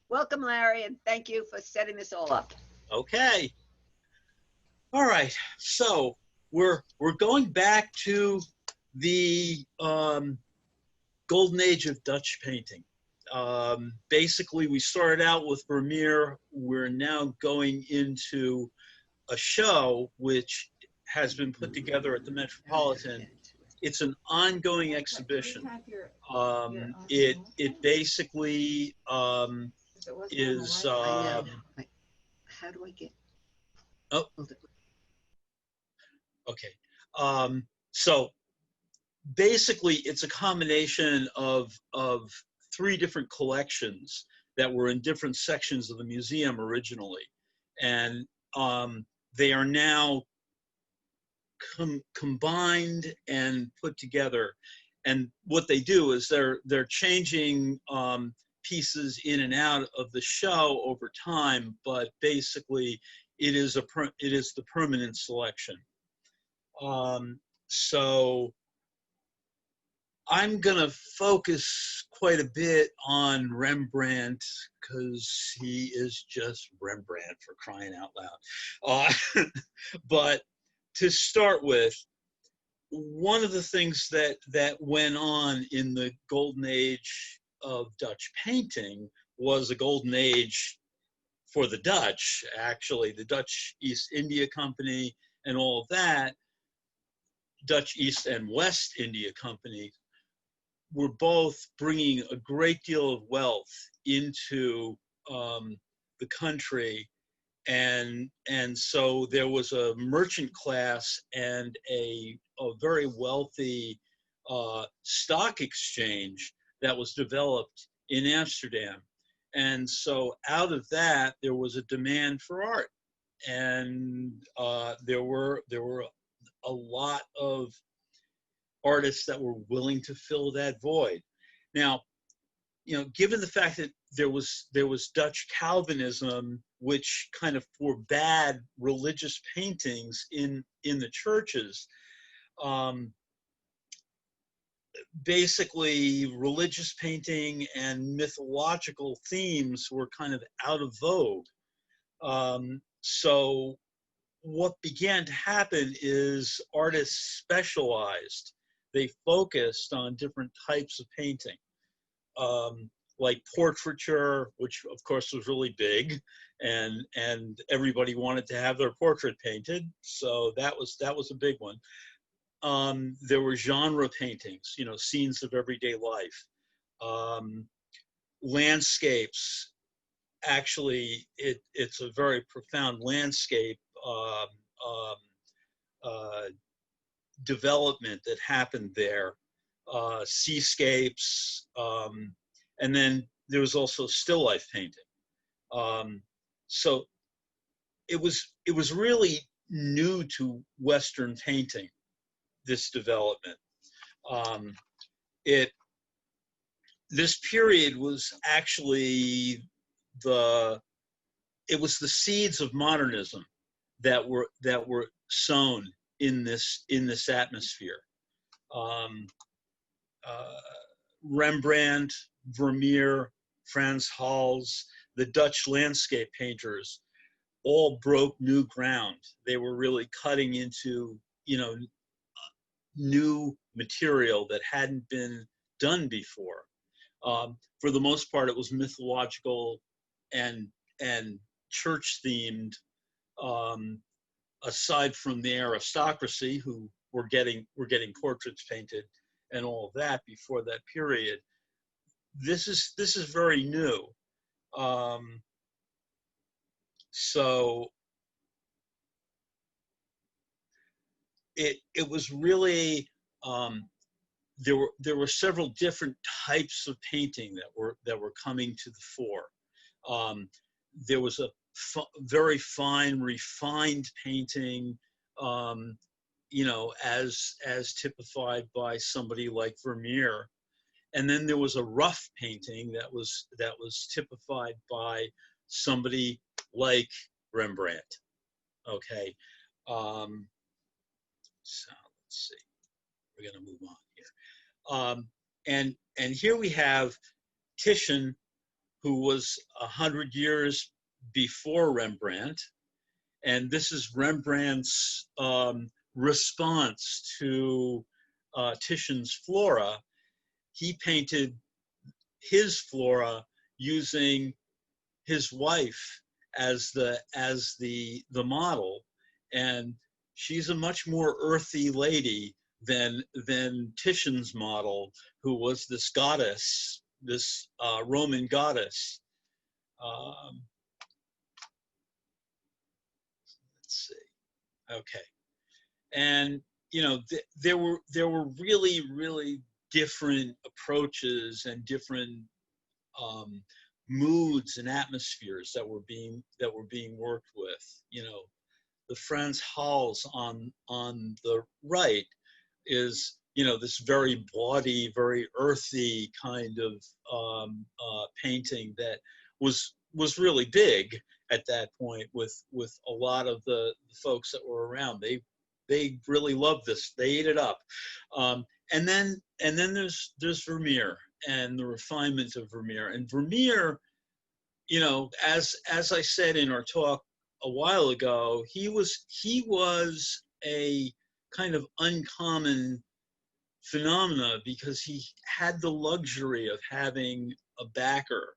Welcome, Larry, and thank you for setting this all up. Okay. All right. So we're going back to the golden age of Dutch painting. Basically, we started out with Vermeer. We're now going into a show which has been put together at the Metropolitan. It's an ongoing exhibition. It basically is. How do I get? Oh, okay. So basically, it's a combination of three different collections that were in different sections of the museum originally, and they are now combined and put together. And what they do is they're changing pieces in and out of the show over time, but basically it is the permanent selection. So I'm gonna focus quite a bit on Rembrandt because he is just Rembrandt, for crying out loud. But to start with, one of the things that went on in the golden age of Dutch painting was a golden age for the Dutch, actually, the Dutch East India Company and all of that. Dutch East and West India Company were both bringing a great deal of wealth into the country. And so there was a merchant class and a very wealthy stock exchange that was developed in Amsterdam. And so out of that, there was a demand for art. And there were a lot of artists that were willing to fill that void. Now, given the fact that there was Dutch Calvinism, which kind of forbade religious paintings in the churches, basically religious painting and mythological themes were kind of out of vogue. So what began to happen is artists specialized. They focused on different types of painting. Like portraiture, which of course was really big, and everybody wanted to have their portrait painted, so that was a big one. There were genre paintings, scenes of everyday life, landscapes. Actually, it's a very profound landscape development that happened there. Seascapes, and then there was also still life painting. So it was really new to Western painting, this development. This period was actually the seeds of modernism that were sown in this atmosphere. Rembrandt, Vermeer, Frans Hals, the Dutch landscape painters all broke new ground. They were really cutting into, new material that hadn't been done before. For the most part, it was mythological and church themed. Aside from the aristocracy, who were getting portraits painted and all of that before that period, this is very new. So it was really there were several different types of painting that were coming to the fore. There was a very fine, refined painting, as typified by somebody like Vermeer. And then there was a rough painting that was typified by somebody like Rembrandt. Okay. So let's see. We're going to move on here. And here we have Titian who was 100 years before Rembrandt. And this is Rembrandt's response to Titian's Flora. He painted his Flora using his wife as the model, and she's a much more earthy lady than Titian's model, who was this goddess, this Roman goddess. Let's see. Okay, and you know, there were really different approaches and different moods and atmospheres that were being worked with. You know, the Franz Hals on the right is, you know, this very bawdy, very earthy kind of painting that was really big at that point with a lot of the folks that were around. They really loved this. They ate it up. And then there's Vermeer and the refinement of Vermeer. And Vermeer, you know, as I said in our talk a while ago, he was a kind of uncommon phenomena because he had the luxury of having a backer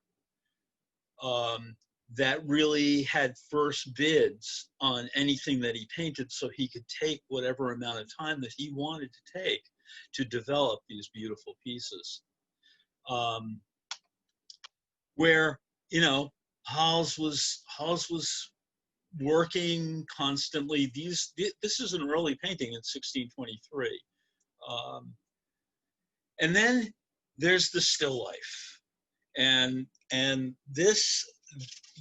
that really had first bids on anything that he painted, so he could take whatever amount of time that he wanted to take to develop these beautiful pieces. Where, you know, Hals was working constantly. This is an early painting in 1623. And then there's the still life. And this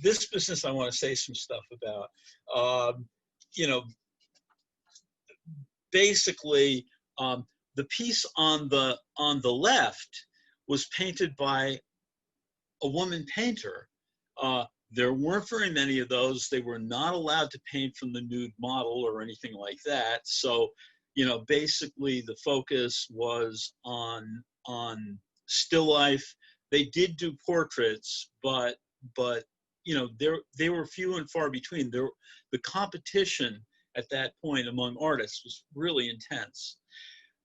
business I want to say some stuff about. You know, basically, the piece on the left was painted by a woman painter. There weren't very many of those. They were not allowed to paint from the nude model or anything like that. So, you know, basically the focus was on still life. They did do portraits, but you know, they were few and far between. The competition at that point among artists was really intense.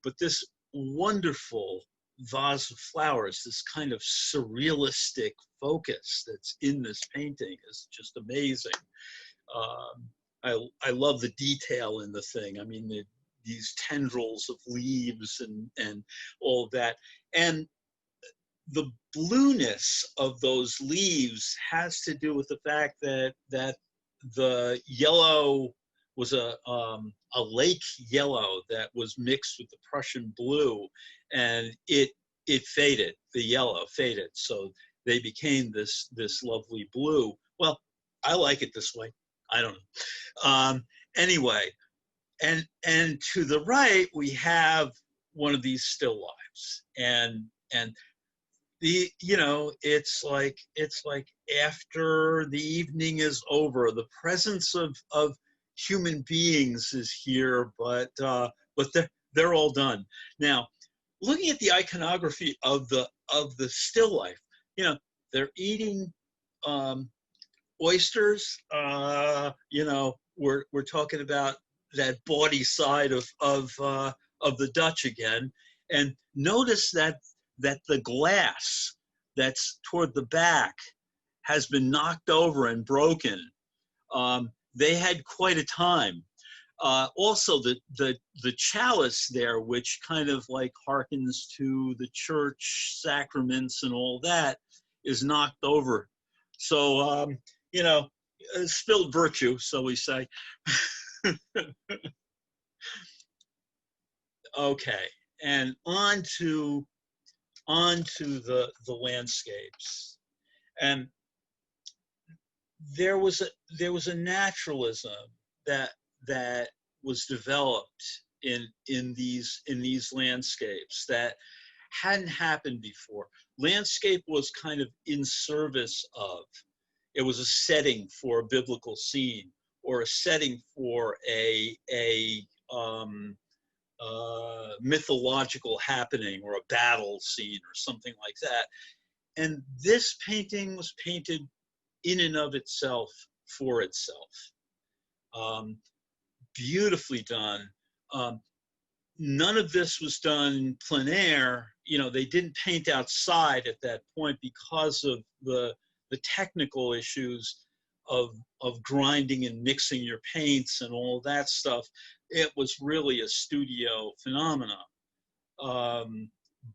But this wonderful vase of flowers, this kind of surrealistic focus that's in this painting is just amazing. I love the detail in the thing. I mean, these tendrils of leaves and all of that. And the blueness of those leaves has to do with the fact that the yellow was a lake yellow that was mixed with the Prussian blue, and it faded. The yellow faded, so they became this lovely blue. Well, I like it this way. I don't know. Anyway, and to the right we have one of these still lives, and the, you know, it's like after the evening is over, the presence of human beings is here, but they're all done. Now, looking at the iconography of the still life, you know, they're eating oysters. You know, we're talking about that bawdy side of the Dutch again, and notice that the glass that's toward the back has been knocked over and broken. They had quite a time. Also, the chalice there, which kind of like harkens to the church sacraments and all that, is knocked over. So, you know, spilled virtue, so we say. Okay, and on to the landscapes. And there was a naturalism that was developed in these landscapes that hadn't happened before. Landscape was kind of in service of. It was a setting for a biblical scene, or a setting for a mythological happening, or a battle scene, or something like that. and this painting was painted in and of itself for itself. Beautifully done. None of this was done plein air. You know, they didn't paint outside at that point because of the technical issues of grinding and mixing your paints and all that stuff. It was really a studio phenomena.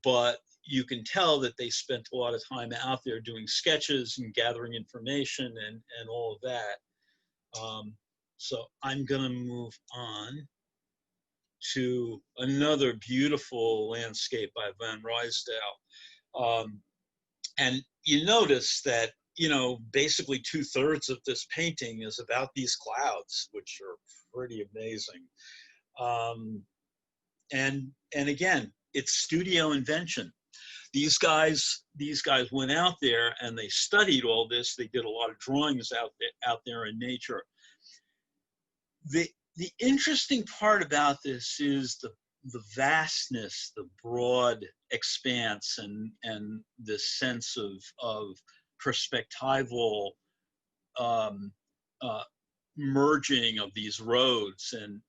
But you can tell that they spent a lot of time out there doing sketches and gathering information and all of that. So I'm gonna move on to another beautiful landscape by Van Ruysdael. And you notice that, you know, basically 2/3 of this painting is about these clouds, which are pretty amazing. And again, it's studio invention. These guys went out there and they studied all this. They did a lot of drawings out there in nature. The interesting part about this is the vastness, the broad expanse, and the sense of perspectival merging of these roads and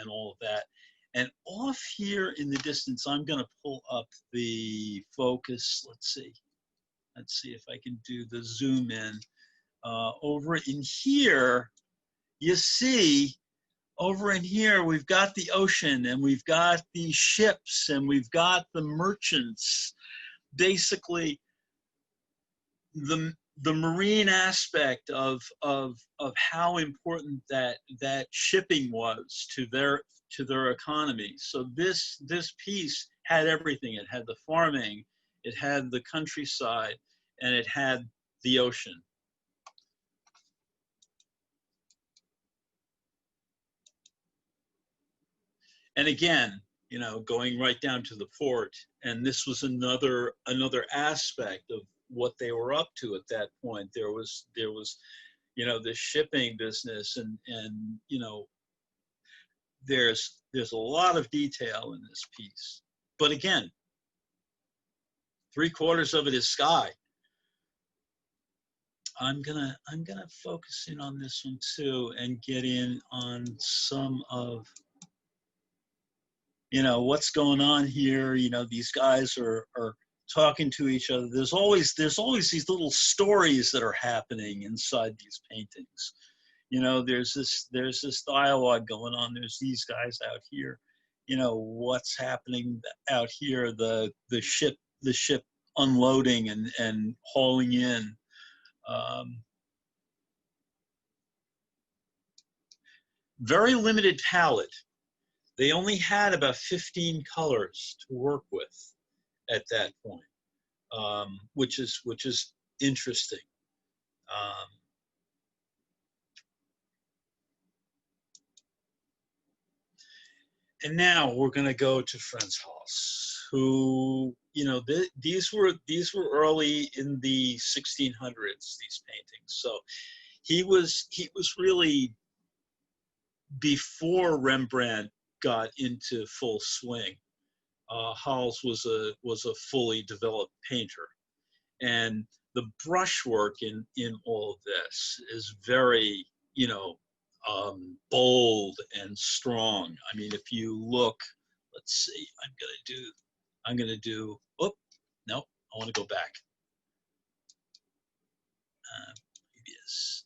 all of that. And off here in the distance, I'm going to pull up the focus. Let's see if I can do the zoom in. Over in here, you see, over in here, we've got the ocean, and we've got the ships, and we've got the merchants. Basically, the marine aspect of how important that shipping was to their economy. So this piece had everything. It had the farming, it had the countryside, and it had the ocean. And again, you know, going right down to the port, and this was another aspect of what they were up to at that point. There was you know, the shipping business, and you know, there's a lot of detail in this piece. But again, 3/4 of it is sky. I'm gonna focus in on this one too and get in on some of, you know, what's going on here. You know, these guys are talking to each other. There's always these little stories that are happening inside these paintings. You know, there's this dialogue going on. There's these guys out here. You know, what's happening out here? The ship unloading and hauling in. Very limited palette. They only had about 15 colors to work with at that point, which is interesting. And now we're going to go to Franz Hals, who, you know, these were early in the 1600s. These paintings, so he was really before Rembrandt got into full swing. Hals was a fully developed painter, and the brushwork in all of this is very, you know, bold and strong. I mean, if you look, let's see, I'm gonna do. Oh, no, I want to go back. Previous.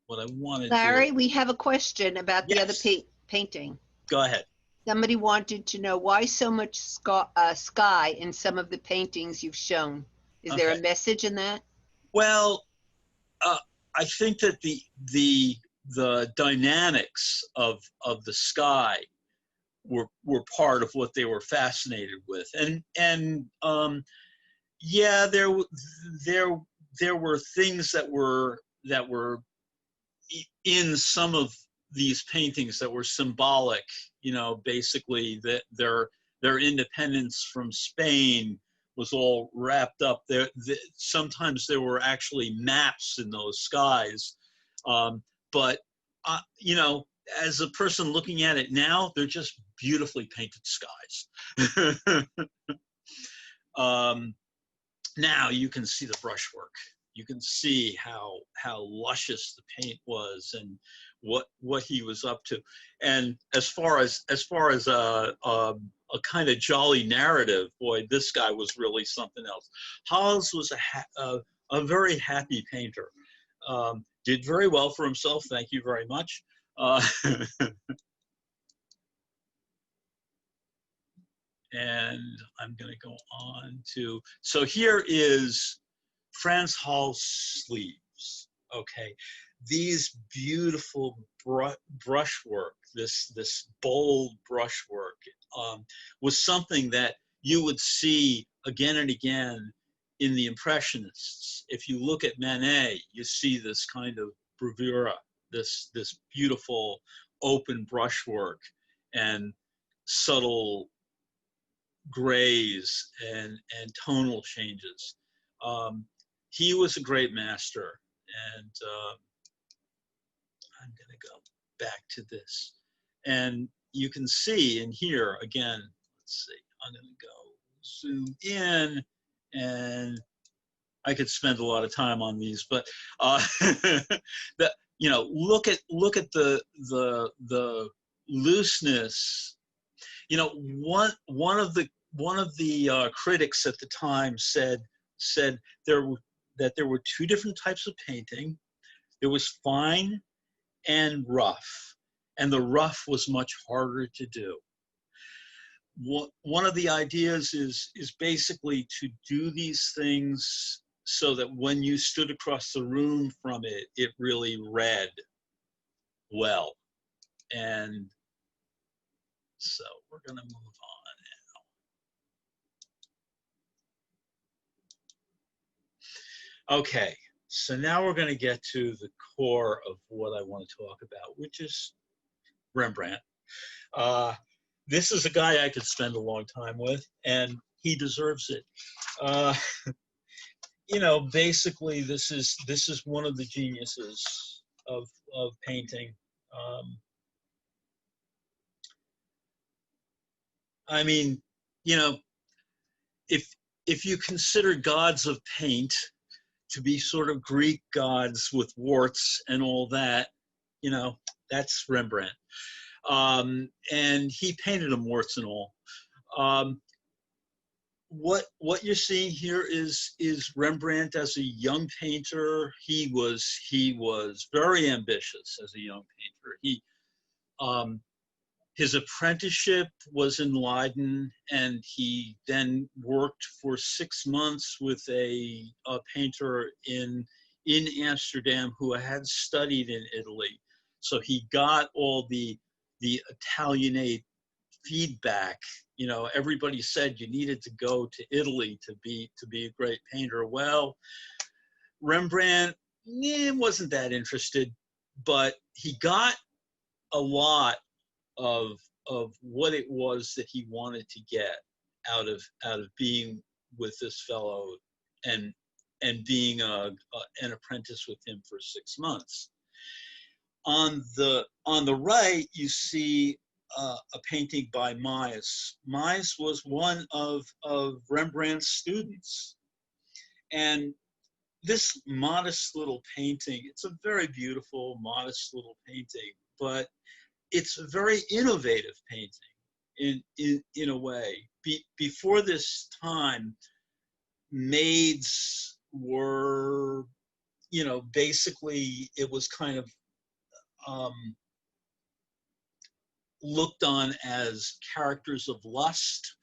What I want to do. Larry, we have a question about the other painting. Go ahead. Somebody wanted to know why so much sky in some of the paintings you've shown. Is there a message in that? Well, I think that the dynamics of the sky were part of what they were fascinated with, and yeah, there were things that were in some of these paintings that were symbolic. You know, basically that their independence from Spain was all wrapped up there. Sometimes there were actually maps in those skies, but you know, as a person looking at it now, they're just beautifully painted skies. Now you can see the brushwork. You can see how luscious the paint was and what he was up to. And as far as a kind of jolly narrative, boy, this guy was really something else. Hawes was a very happy painter. Did very well for himself. Thank you very much. And I'm going to go on to, so here is Franz Hall's sleeves. Okay, these beautiful brushwork, this bold brushwork, was something that you would see again and again in the Impressionists. If you look at Manet, you see this kind of bravura, this beautiful open brushwork and subtle grays and tonal changes. He was a great master, and I'm going to go back to this. And you can see in here, again, let's see, I'm going to go zoom in, and I could spend a lot of time on these, but you know, look at the looseness. You know, one of the critics at the time said that there were two different types of painting. There was fine and rough, and the rough was much harder to do. One of the ideas is basically to do these things so that when you stood across the room from it, it really read well. And so we're going to move on now. Okay, so now we're going to get to the core of what I want to talk about, which is Rembrandt. This is a guy I could spend a long time with, and he deserves it. You know, basically, this is one of the geniuses of painting. I mean, you know, if you consider gods of paint to be sort of Greek gods with warts and all that, you know, that's Rembrandt. And he painted them warts and all. What you're seeing here is Rembrandt as a young painter. He was very ambitious as a young painter. His apprenticeship was in Leiden, and he then worked for 6 months with a painter in Amsterdam who had studied in Italy. So he got all the Italianate feedback. You know, everybody said you needed to go to Italy to be a great painter. Well, Rembrandt wasn't that interested, but he got a lot of what it was that he wanted to get out of being with this fellow and being an apprentice with him for 6 months. On the right, you see a painting by Mies. Mies was one of Rembrandt's students, and this modest little painting, it's a very beautiful, modest little painting, but it's a very innovative painting in a way. Before this time, maids were, you know, basically it was kind of looked on as characters of lust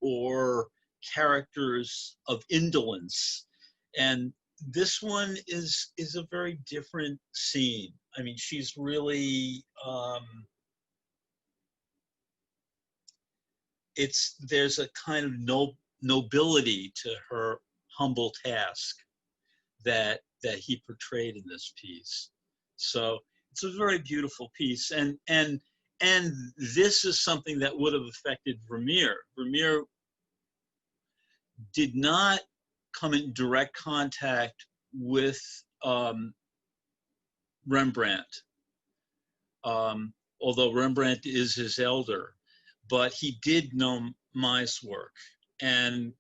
or characters of indolence. And this one is a very different scene. I mean, she's really, there's a kind of nobility to her humble task that he portrayed in this piece. So it's a very beautiful piece, and this is something that would have affected Vermeer. Vermeer did not come in direct contact with Rembrandt, although Rembrandt is his elder, but he did know Mies' work, and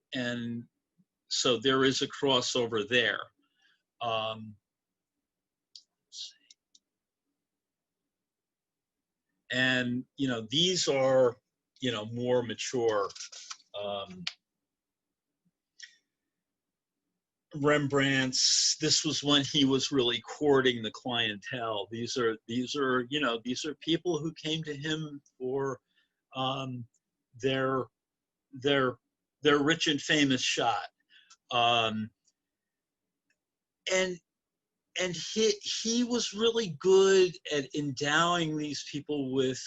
so there is a crossover there. Let's see. And, you know, these are, you know, more mature. Rembrandt's, this was when he was really courting the clientele. These are, you know, these are people who came to him for their rich and famous shot. And he was really good at endowing these people with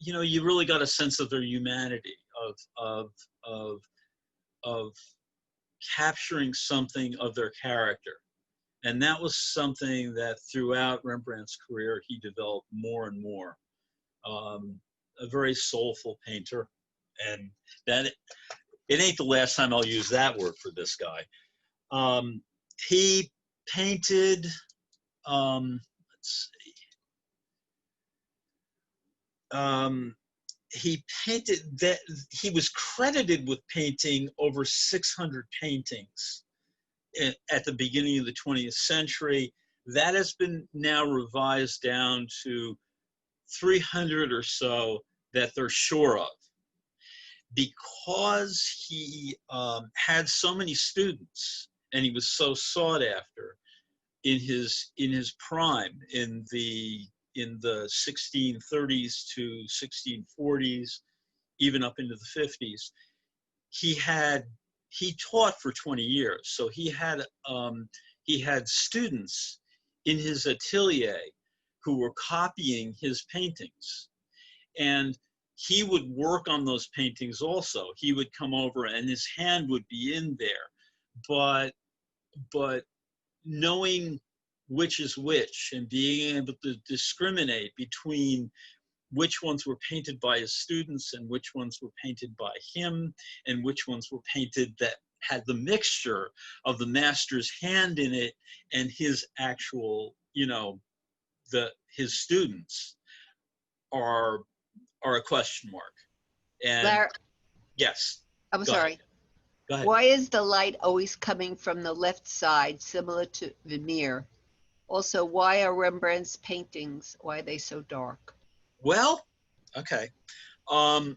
you know, you really got a sense of their humanity, of capturing something of their character. And that was something that throughout Rembrandt's career, he developed more and more. A very soulful painter. And that, it ain't the last time I'll use that word for this guy. He painted, let's see. He painted that, he was credited with painting over 600 paintings at the beginning of the 20th century. That has been now revised down to 300 or so that they're sure of. Because he had so many students and he was so sought after in his prime, in the 1630s to 1640s, even up into the 50s, he taught for 20 years. So he had students in his atelier who were copying his paintings, and he would work on those paintings also. He would come over and his hand would be in there, but knowing which is which and being able to discriminate between which ones were painted by his students and which ones were painted by him and which ones were painted that had the mixture of the master's hand in it and his actual, you know, his students are a question mark. And Larry, yes. I'm sorry. Go ahead. Why is the light always coming from the left side, similar to Vermeer? Also, why are Rembrandt's paintings, why are they so dark? Well, okay. I'll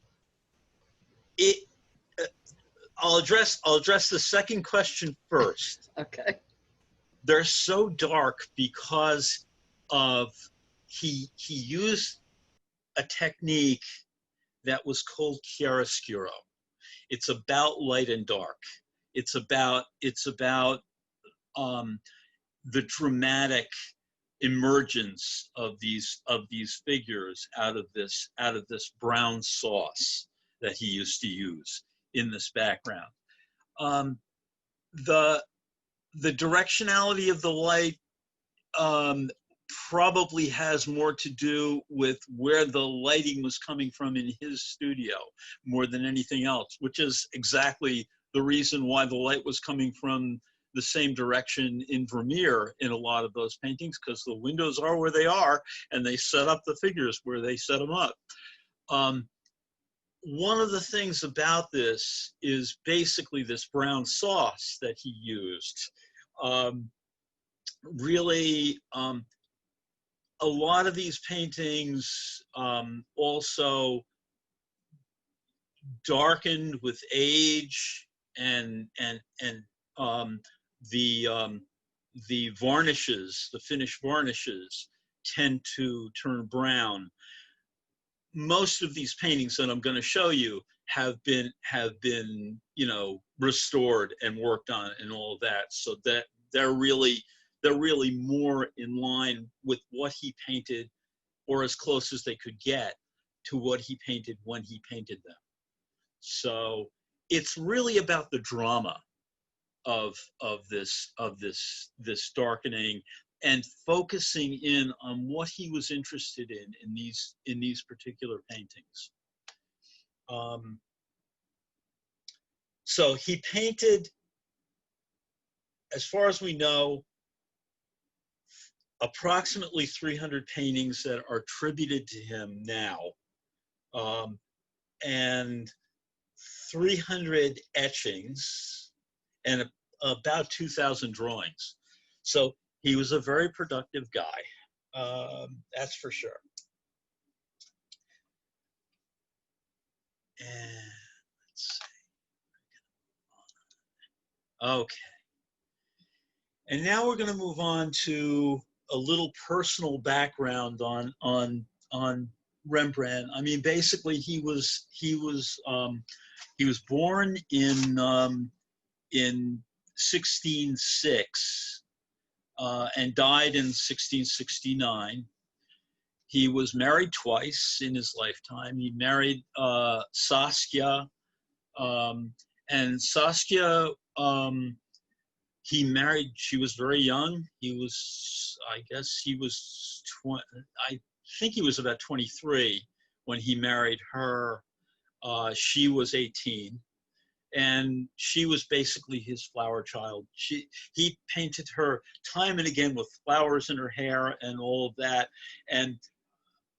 address the second question first. Okay. They're so dark because of he used a technique that was called Chiaroscuro. It's about light and dark. It's about the dramatic emergence of these figures out of this brown sauce that he used to use in this background. The directionality of the light probably has more to do with where the lighting was coming from in his studio more than anything else, which is exactly the reason why the light was coming from the same direction in Vermeer in a lot of those paintings, because the windows are where they are and they set up the figures where they set them up. One of the things about this is basically this brown sauce that he used. Really, a lot of these paintings also darkened with age, and the varnishes, the finished varnishes, tend to turn brown. Most of these paintings that I'm going to show you have been you know, restored and worked on and all of that, so that they're really more in line with what he painted, or as close as they could get to what he painted when he painted them. So it's really about the drama of this darkening and focusing in on what he was interested in these particular paintings. So he painted, as far as we know, approximately 300 paintings that are attributed to him now, and 300 etchings, and about 2,000 drawings. So he was a very productive guy. That's for sure. And let's see. Okay. And now we're going to move on to a little personal background on Rembrandt. I mean, basically, he was born in 1606 and died in 1669. He was married twice in his lifetime. He married Saskia, and Saskia, he married, she was very young. He was, I guess he was, I think he was about 23 when he married her. She was 18. And she was basically his flower child. He painted her time and again with flowers in her hair and all of that. And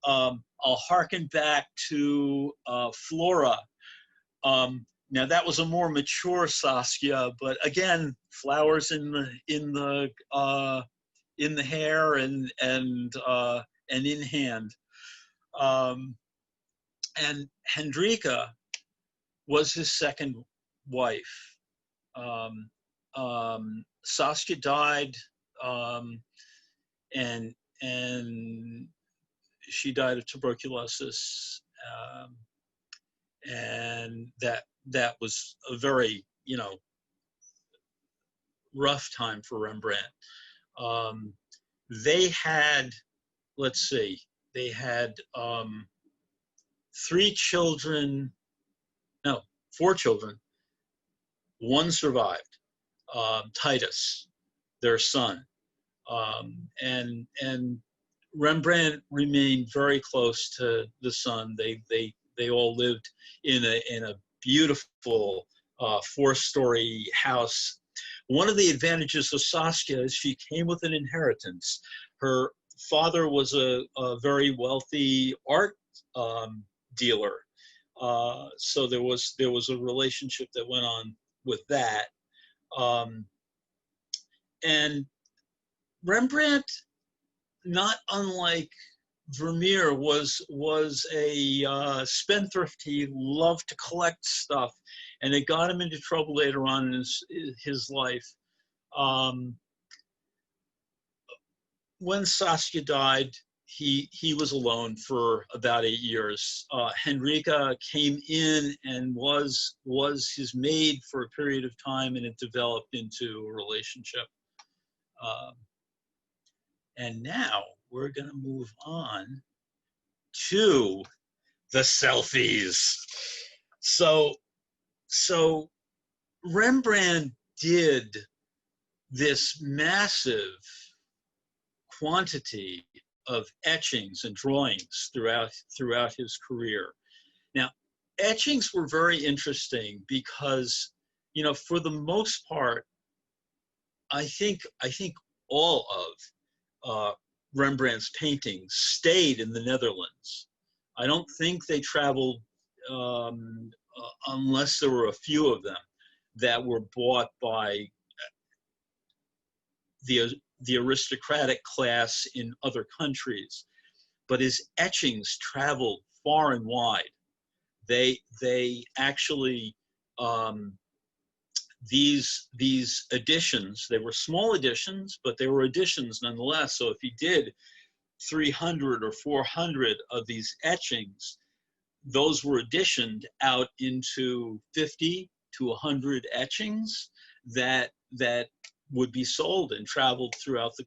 I'll harken back to Flora. Now that was a more mature Saskia, but again, flowers in the hair and in hand. And Hendrika was his second wife. Saskia died, and she died of tuberculosis, and that was a very, rough time for Rembrandt. They had, let's see, they had 4 children. One survived, Titus, their son, and Rembrandt remained very close to the son. They all lived in a beautiful 4-story house. One of the advantages of Saskia is she came with an inheritance. Her father was a very wealthy art dealer, so there was a relationship that went on with that. And Rembrandt, not unlike Vermeer, was a spendthrift. He loved to collect stuff, and it got him into trouble later on in his life. When Saskia died, he was alone for about 8 years. Hendrika came in and was his maid for a period of time, and it developed into a relationship. And now we're going to move on to the selfies. So Rembrandt did this massive quantity of etchings and drawings throughout his career. Now, etchings were very interesting because, for the most part, I think all of Rembrandt's paintings stayed in the Netherlands. I don't think they traveled unless there were a few of them that were bought by the aristocratic class in other countries. But his etchings traveled far and wide. They actually, these editions, they were small editions, but they were editions nonetheless. So if he did 300 or 400 of these etchings, those were editioned out into 50 to 100 etchings that would be sold and traveled throughout the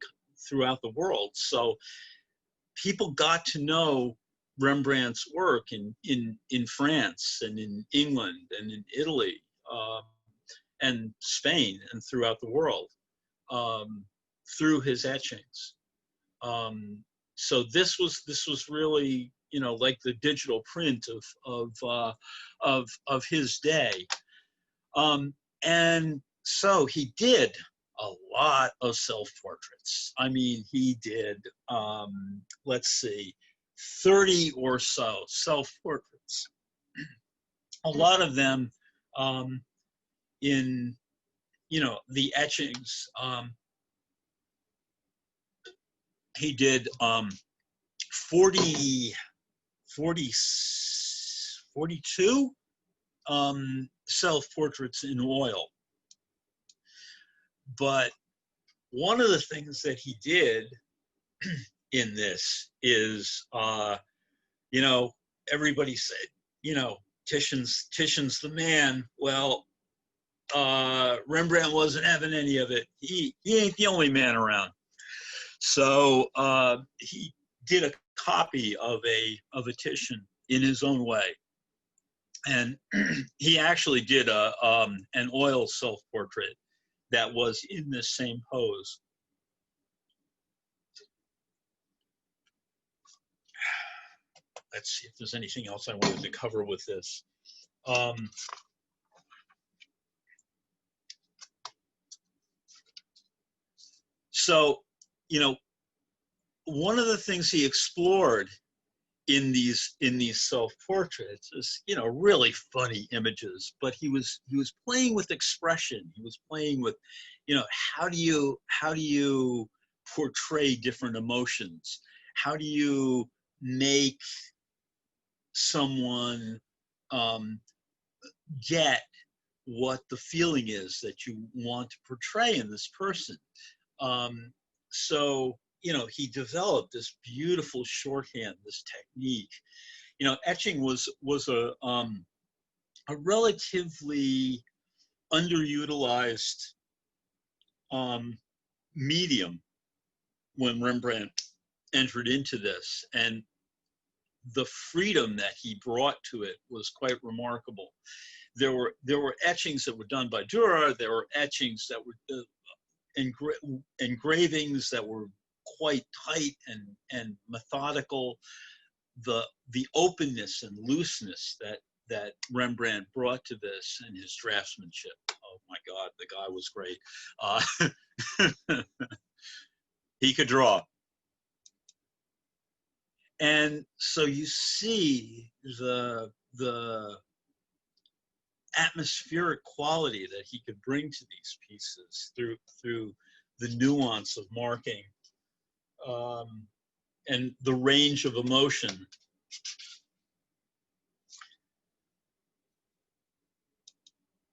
world. So people got to know Rembrandt's work in France and in England and in Italy and Spain and throughout the world through his etchings. So this was really, like the digital print of his day. And so he did a lot of self-portraits. I mean, he did, let's see, 30 or so self-portraits. A lot of them in you know, the etchings. He did 40, 40, 42 self-portraits in oil. But one of the things that he did in this is, you know, everybody said, you know, Titian's the man. Well, Rembrandt wasn't having any of it. He ain't the only man around. So he did a copy of a Titian in his own way, and he actually did an oil self-portrait that was in this same pose. Let's see if there's anything else I wanted to cover with this. So, you know, one of the things he explored in these self-portraits is, you know, really funny images, but he was playing with expression. He was playing with, you know, how do you portray different emotions? How do you make someone get what the feeling is that you want to portray in this person? So, you know, he developed this beautiful shorthand, this technique. You know, etching was a relatively underutilized medium when Rembrandt entered into this, and the freedom that he brought to it was quite remarkable. There were etchings that were done by Dürer. There were etchings that were engravings that were quite tight and methodical. The openness and looseness that Rembrandt brought to this, and his draftsmanship. Oh my God, the guy was great. He could draw. And so you see the atmospheric quality that he could bring to these pieces through the nuance of marking, and the range of emotion.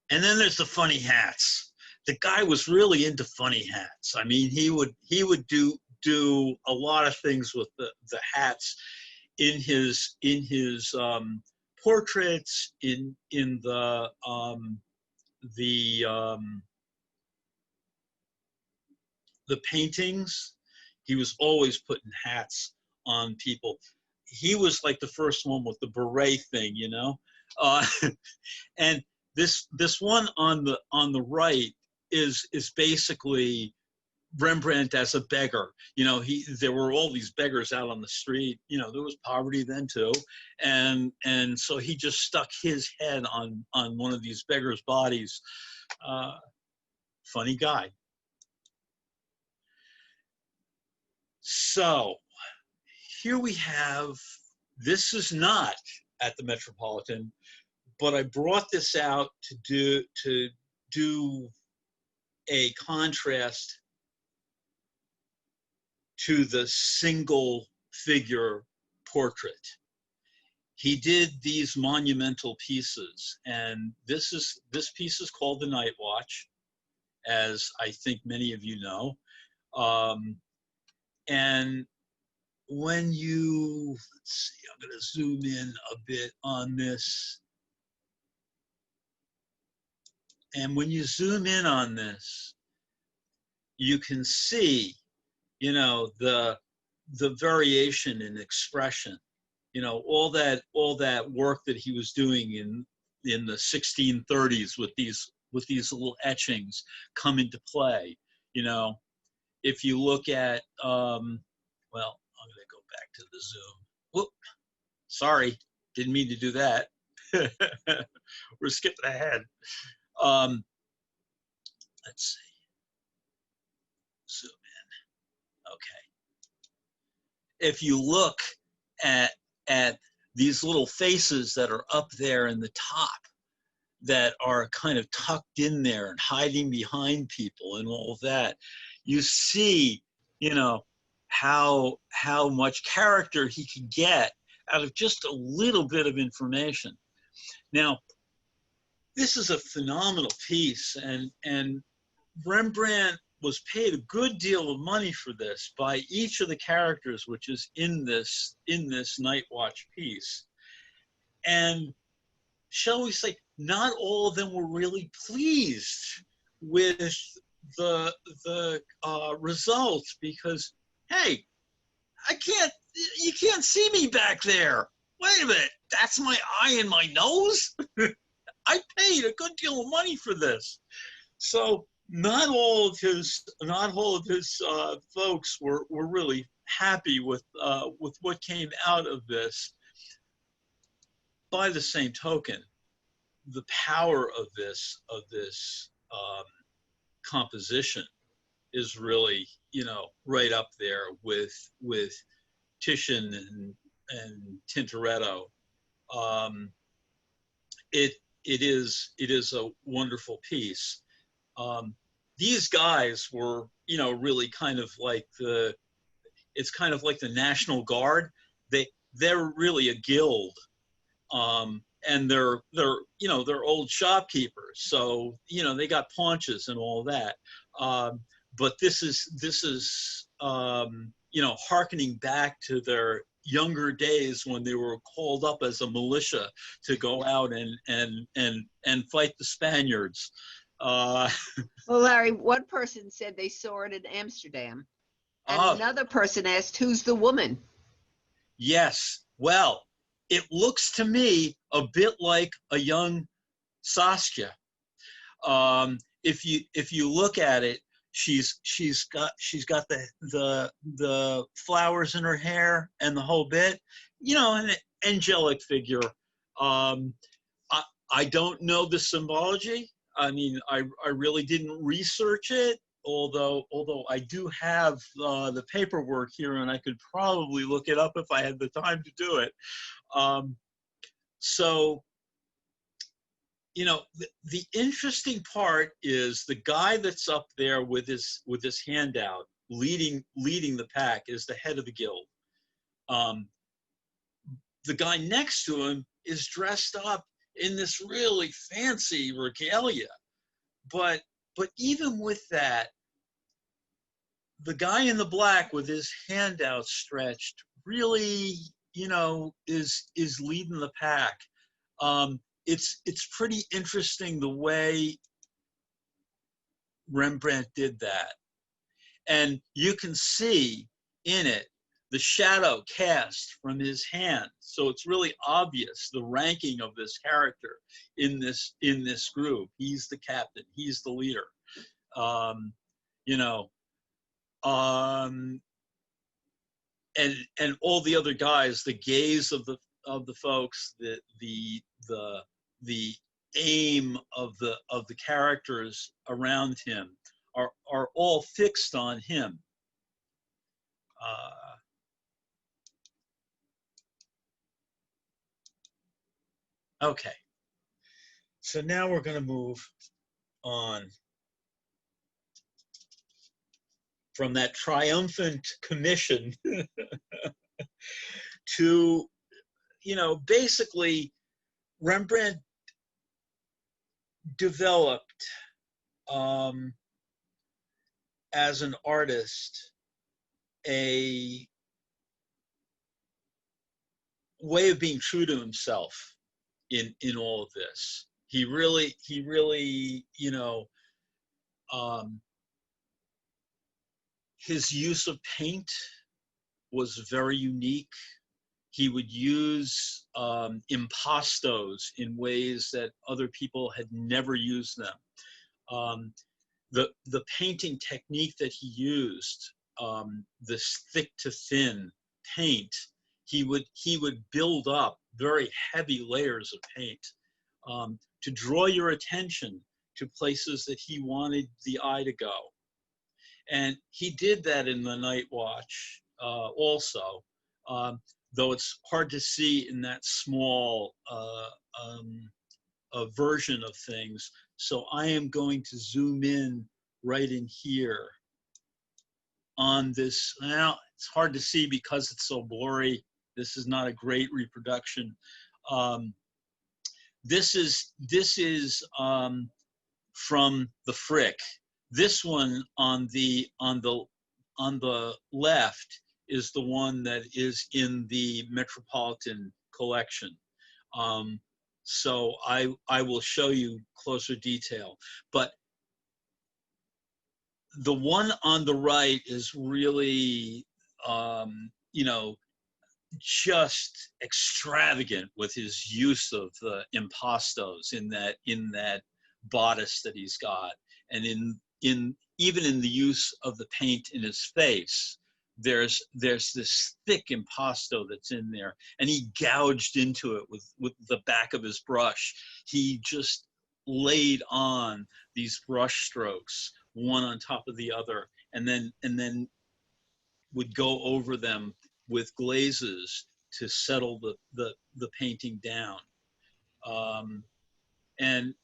And then there's the funny hats. The guy was really into funny hats. I mean, he would do a lot of things with the hats in his portraits, in the paintings. He was always putting hats on people. He was like the first one with the beret thing, you know. And this one on the right is basically Rembrandt as a beggar. You know, there were all these beggars out on the street. You know, there was poverty then too, and so he just stuck his head on one of these beggars' bodies. Funny guy. So here we have, this is not at the Metropolitan, but I brought this out to do a contrast to the single figure portrait. He did these monumental pieces, and this piece is called The Night Watch, as I think many of you know. And when you, let's see, I'm going to zoom in a bit on this. And when you zoom in on this, you can see, you know, the variation in expression. You know, all that work that he was doing in the 1630s with these little etchings come into play. You know, if you look at, well, I'm going to go back to the zoom. Whoop, sorry, didn't mean to do that. We're skipping ahead. Let's see. Zoom in. Okay. If you look at these little faces that are up there in the top, that are kind of tucked in there and hiding behind people and all that, you see, you know, how much character he could get out of just a little bit of information. Now, this is a phenomenal piece, and Rembrandt was paid a good deal of money for this by each of the characters which is in this Night Watch piece. And shall we say, not all of them were really pleased with the results, because, hey, you can't see me back there. Wait a minute, that's my eye and my nose? I paid a good deal of money for this. So not all of his folks were really happy with what came out of this. By the same token, the power of this composition is really, you know, right up there with Titian and Tintoretto. It is a wonderful piece. These guys were, you know, really kind of like it's kind of like the National Guard. They're really a guild. And they're you know, they're old shopkeepers, so, you know, they got paunches and all that. But this is you know, hearkening back to their younger days when they were called up as a militia to go out and fight the Spaniards. Well, Larry, one person said they saw it in Amsterdam, and another person asked, "Who's the woman?" Yes, well, it looks to me a bit like a young Saskia. If you look at it, she's got the flowers in her hair and the whole bit, you know, an angelic figure. I don't know the symbology. I mean, I really didn't research it, although I do have the paperwork here, and I could probably look it up if I had the time to do it. So, you know, the interesting part is the guy that's up there with his hand out, leading the pack, is the head of the guild. The guy next to him is dressed up in this really fancy regalia, but even with that, the guy in the black with his hand outstretched really, you know, is leading the pack. It's pretty interesting the way Rembrandt did that. And you can see in it the shadow cast from his hand. So it's really obvious the ranking of this character in this group. He's the captain, he's the leader. You know, and all the other guys, the gaze of the folks, the aim of the characters around him are all fixed on him. Okay, so now we're going to move on from that triumphant commission to, you know, basically Rembrandt developed as an artist a way of being true to himself in all of this. He really, you know, his use of paint was very unique. He would use impastos in ways that other people had never used them. The painting technique that he used, this thick to thin paint, he would build up very heavy layers of paint to draw your attention to places that he wanted the eye to go. And he did that in the Night Watch also, though it's hard to see in that small version of things. So I am going to zoom in right in here on this. Now, it's hard to see because it's so blurry. This is not a great reproduction. This is from the Frick. This one on the left is the one that is in the Metropolitan collection. So I will show you closer detail. But the one on the right is really, you know, just extravagant with his use of the impastos in that bodice that he's got, and in even in the use of the paint in his face. There's this thick impasto that's in there, and he gouged into it with the back of his brush. He just laid on these brush strokes, one on top of the other, and then would go over them with glazes to settle the painting down. And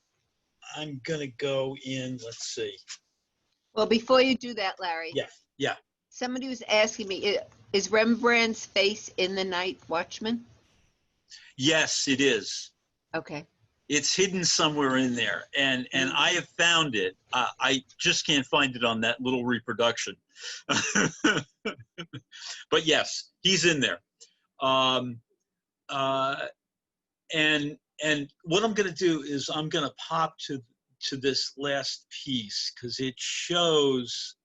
I'm gonna go in, let's see. Well, before you do that, Larry. Yeah. Somebody was asking me, is Rembrandt's face in the night Watchman? Yes, it is. Okay. It's hidden somewhere in there, and I have found it. I just can't find it on that little reproduction. But yes, he's in there. And what I'm going to do is I'm going to pop to this last piece, because it shows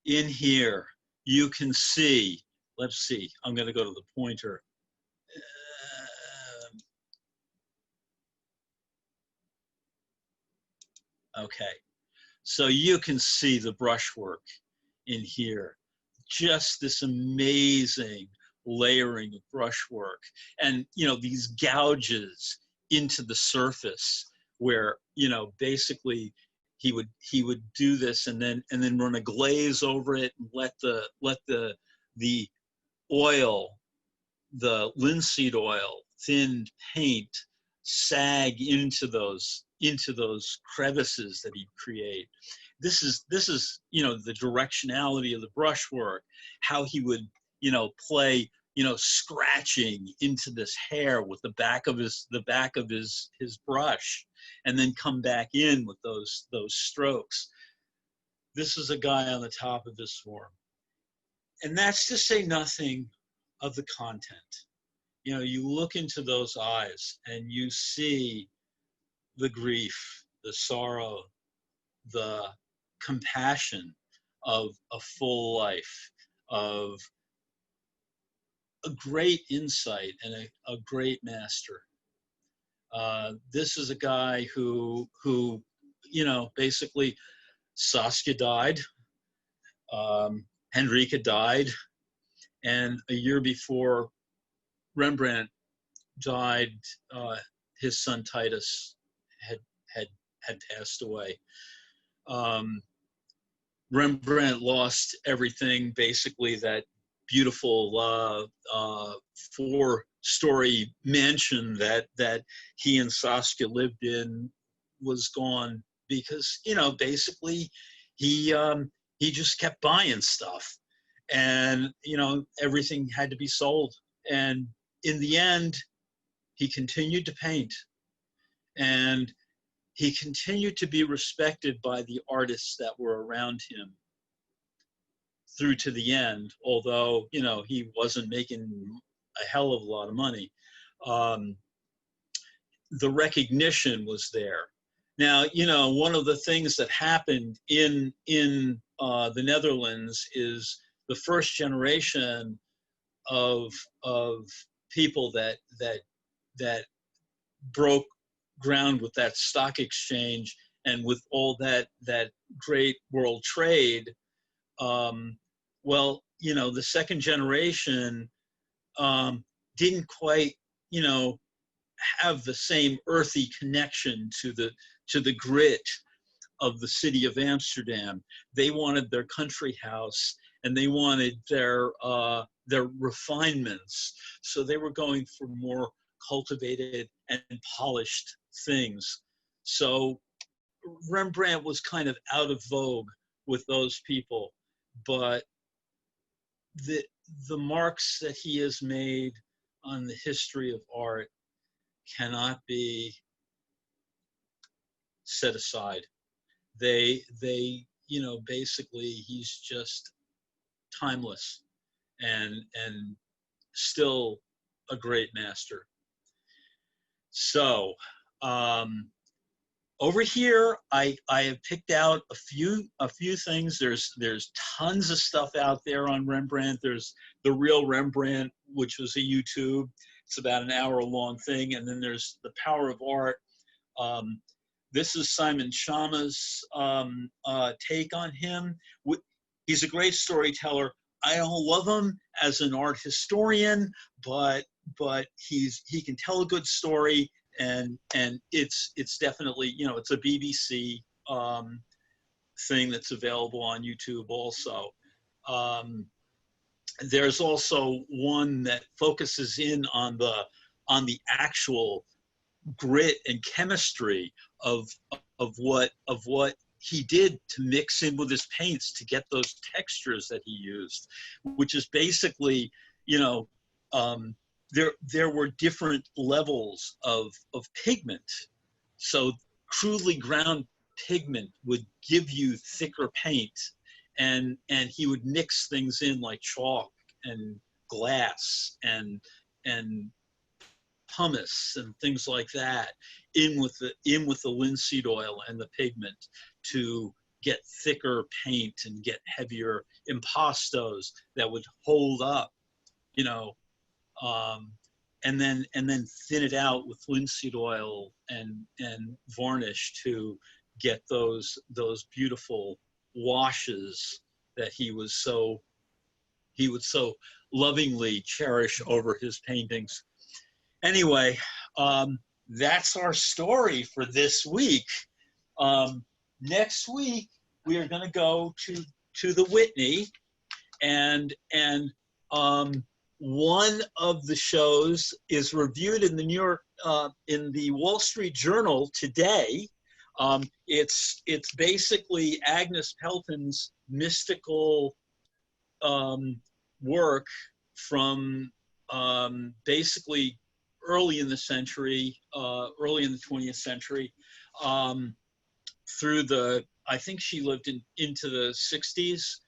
in here. You can see. Let's see. I'm going to go to the pointer. Okay, so you can see the brushwork in here. Just this amazing layering of brushwork, and you know, these gouges into the surface where, you know, basically he would do this and then run a glaze over it and let the oil, the linseed oil, thinned paint sag into those crevices that he'd create. This is, you know, the directionality of the brushwork, how he would, you know, play, you know, scratching into this hair with the back of his brush, and then come back in with those strokes. This is a guy on the top of this form. And that's to say nothing of the content. You know, you look into those eyes and you see the grief, the sorrow, the compassion of a full life, of a great insight and a great master. This is a guy who, you know, basically Saskia died, Henrika died, and a year before Rembrandt died, his son Titus had passed away. Rembrandt lost everything. Basically, that beautiful 4-story mansion that he and Saskia lived in was gone, because, you know, basically he just kept buying stuff, and, you know, everything had to be sold. And in the end, he continued to paint, and he continued to be respected by the artists that were around him through to the end, although, you know, he wasn't making a hell of a lot of money. The recognition was there. Now, you know, one of the things that happened in the Netherlands is the first generation of people that broke ground with that stock exchange and with all that great world trade. Well, you know, the second generation didn't quite, you know, have the same earthy connection to the grit of the city of Amsterdam. They wanted their country house, and they wanted their refinements. So they were going for more cultivated and polished things. So Rembrandt was kind of out of vogue with those people, but the marks that he has made on the history of art cannot be set aside. They basically he's just timeless and still a great master. So over here, I have picked out a few things. There's tons of stuff out there on Rembrandt. There's the real Rembrandt, which was a YouTube. It's about an hour-long thing, and then there's the Power of Art. This is Simon Schama's take on him. He's a great storyteller. I don't love him as an art historian, but he can tell a good story. And it's definitely, it's a BBC thing that's available on YouTube also. There's also one that focuses in on the actual grit and chemistry of what he did to mix in with his paints to get those textures that he used, which is basically, there were different levels of pigment. So crudely ground pigment would give you thicker paint, and he would mix things in like chalk and glass and pumice and things like that in with the linseed oil and the pigment to get thicker paint and get heavier impastos that would hold up, and then thin it out with linseed oil and varnish to get those beautiful washes that he would so lovingly cherish over his paintings. Anyway, that's our story for this week. Next week we are going to go to the Whitney, and one of the shows is reviewed in the New York, in the Wall Street Journal today. It's basically Agnes Pelton's mystical work from basically early in the 20th century, through I think she lived into the 60s.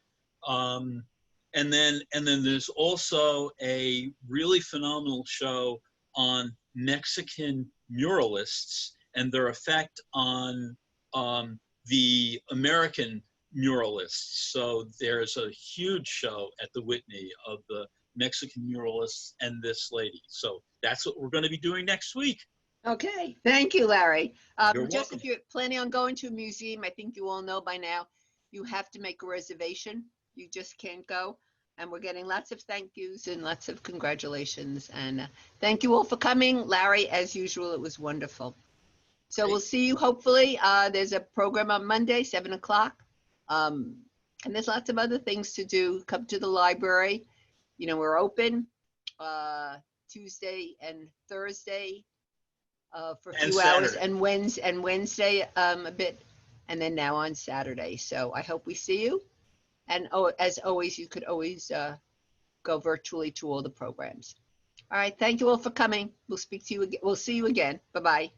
And then there's also a really phenomenal show on Mexican muralists and their effect on the American muralists. So there's a huge show at the Whitney of the Mexican muralists and this lady. So that's what we're going to be doing next week. Okay, thank you, Larry. You're Just welcome. if you're planning on going to a museum, I think you all know by now, you have to make a reservation. You just can't go. And we're getting lots of thank yous and lots of congratulations. And thank you all for coming. Larry, as usual, it was wonderful. So we'll see you hopefully. There's a program on Monday, 7 o'clock. And there's lots of other things to do. Come to the library. We're open Tuesday and Thursday for a few hours, and Wednesday a bit, and then now on Saturday. So I hope we see you. And as always, you could always go virtually to all the programs. All right. Thank you all for coming. We'll speak to you again. We'll see you again. Bye-bye.